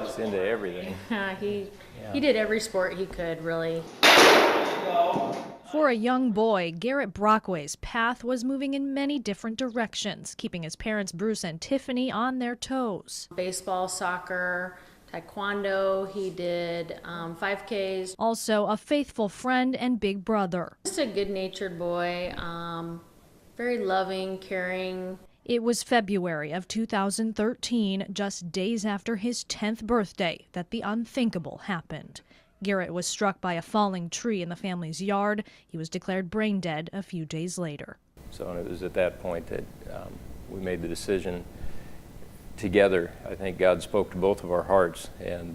He's into everything. He did every sport he could, really. For a young boy, Garrett Brockway's path was moving in many different directions, keeping his parents Bruce and Tiffany on their toes. Baseball, soccer, taekwondo, he did 5Ks. Also a faithful friend and big brother. Just a good-natured boy, very loving, caring. It was February of 2013, just days after his 10th birthday, that the unthinkable happened. Garrett was struck by a falling tree in the family's yard. He was declared brain dead a few days later. So it was at that point that we made the decision together. I think God spoke to both of our hearts and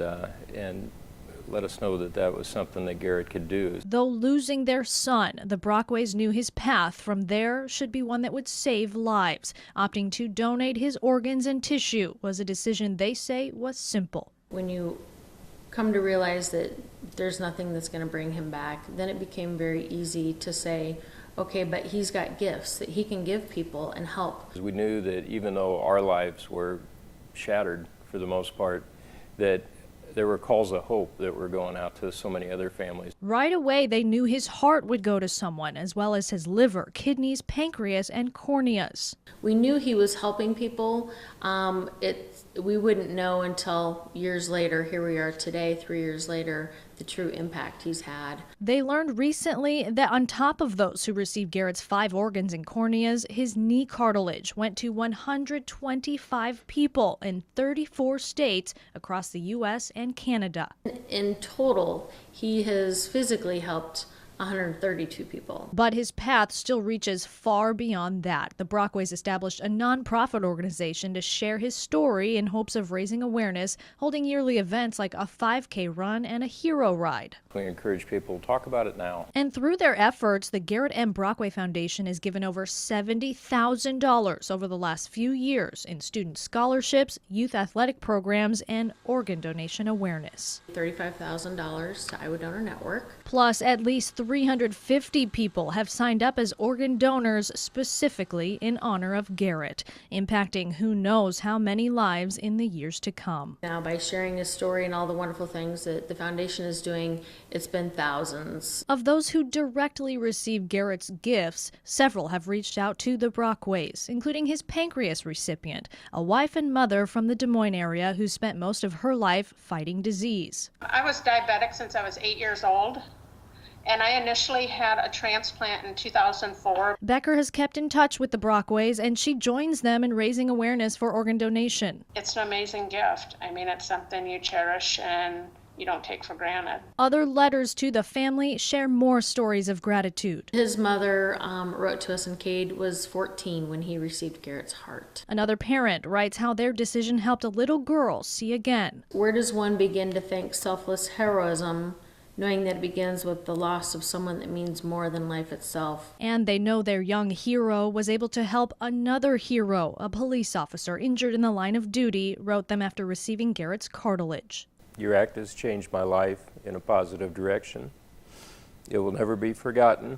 let us know that that was something that Garrett could do. Though losing their son, the Brockways knew his path from there should be one that would save lives. Opting to donate his organs and tissue was a decision they say was simple. When you come to realize that there's nothing that's going to bring him back, then it became very easy to say, okay, but he's got gifts that he can give people and help. We knew that even though our lives were shattered for the most part, that there were calls of hope that were going out to so many other families. Right away, they knew his heart would go to someone, as well as his liver, kidneys, pancreas, and corneas. We knew he was helping people. We wouldn't know until years later, here we are today, 3 years later, the true impact he's had. They learned recently that on top of those who received Garrett's 5 organs and corneas, his knee cartilage went to 125 people in 34 states across the U.S. and Canada. In total, he has physically helped 132 people. But his path still reaches far beyond that. The Brockways established a nonprofit organization to share his story in hopes of raising awareness, holding yearly events like a 5K run and a hero ride. We encourage people to talk about it now. And through their efforts, the Garrett M. Brockway Foundation has given over $70,000 over the last few years in student scholarships, youth athletic programs, and organ donation awareness. $35,000 to Iowa Donor Network. Plus, at least 350 people have signed up as organ donors specifically in honor of Garrett, impacting who knows how many lives in the years to come. Now, by sharing his story and all the wonderful things that the foundation is doing, it's been thousands. Of those who directly received Garrett's gifts, several have reached out to the Brockways, including his pancreas recipient, a wife and mother from the Des Moines area who spent most of her life fighting disease. I was diabetic since I was 8 years old. And I initially had a transplant in 2004. Becker has kept in touch with the Brockways, and she joins them in raising awareness for organ donation. It's an amazing gift. I mean, it's something you cherish and you don't take for granted. Other letters to the family share more stories of gratitude. His mother wrote to us, and Cade was 14 when he received Garrett's heart. Another parent writes how their decision helped a little girl see again. Where does one begin to think selfless heroism, knowing that it begins with the loss of someone that means more than life itself? And they know their young hero was able to help another hero. A police officer injured in the line of duty wrote them after receiving Garrett's cartilage. Your act has changed my life in a positive direction. It will never be forgotten,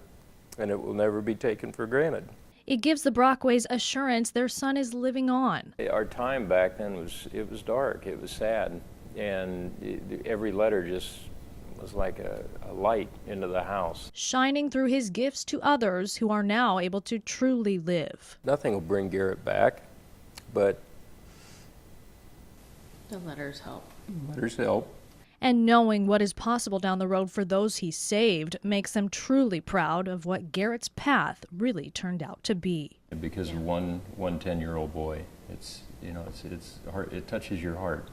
and it will never be taken for granted. It gives the Brockways assurance their son is living on. Our time back then was dark, it was sad, and every letter just was like a light into the house. Shining through his gifts to others who are now able to truly live. Nothing will bring Garrett back, but The letters help. letters help. And knowing what is possible down the road for those he saved makes them truly proud of what Garrett's path really turned out to be. Because of one 10-year-old boy, it's hard, it touches your heart.